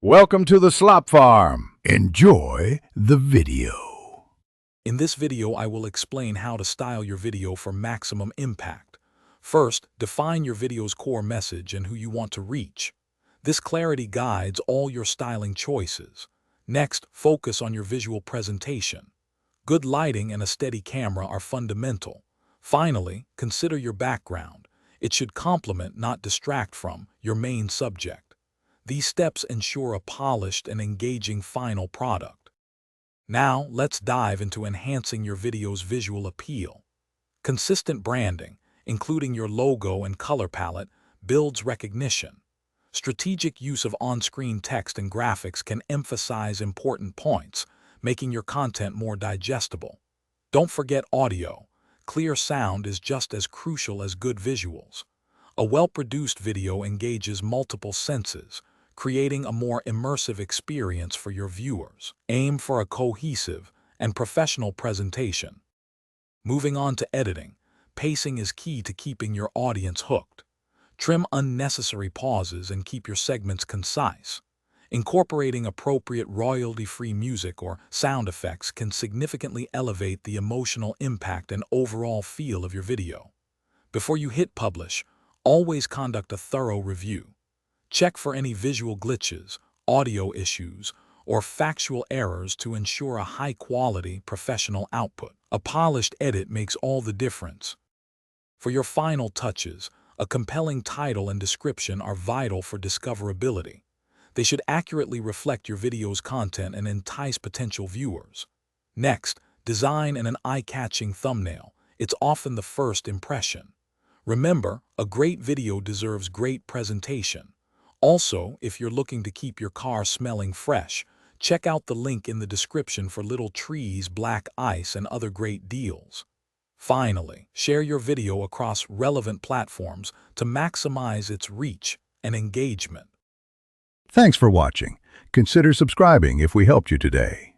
Welcome to the Slop Farm. Enjoy the video. In this video, I will explain how to style your video for maximum impact. First, define your video's core message and who you want to reach. This clarity guides all your styling choices. Next, focus on your visual presentation. Good lighting and a steady camera are fundamental. Finally, consider your background. It should complement, not distract from, your main subject. These steps ensure a polished and engaging final product. Now, let's dive into enhancing your video's visual appeal. Consistent branding, including your logo and color palette, builds recognition. Strategic use of on-screen text and graphics can emphasize important points, making your content more digestible. Don't forget audio. Clear sound is just as crucial as good visuals. A well-produced video engages multiple senses, creating a more immersive experience for your viewers. Aim for a cohesive and professional presentation. Moving on to editing, pacing is key to keeping your audience hooked. Trim unnecessary pauses and keep your segments concise. Incorporating appropriate royalty-free music or sound effects can significantly elevate the emotional impact and overall feel of your video. Before you hit publish, always conduct a thorough review. Check for any visual glitches, audio issues, or factual errors to ensure a high-quality, professional output. A polished edit makes all the difference. For your final touches, a compelling title and description are vital for discoverability. They should accurately reflect your video's content and entice potential viewers. Next, design an eye-catching thumbnail. It's often the first impression. Remember, a great video deserves great presentation. Also, if you're looking to keep your car smelling fresh, check out the link in the description for little trees, black ice, and other great deals. Finally, share your video across relevant platforms to maximize its reach and engagement. Thanks for watching. Consider subscribing if we helped you today.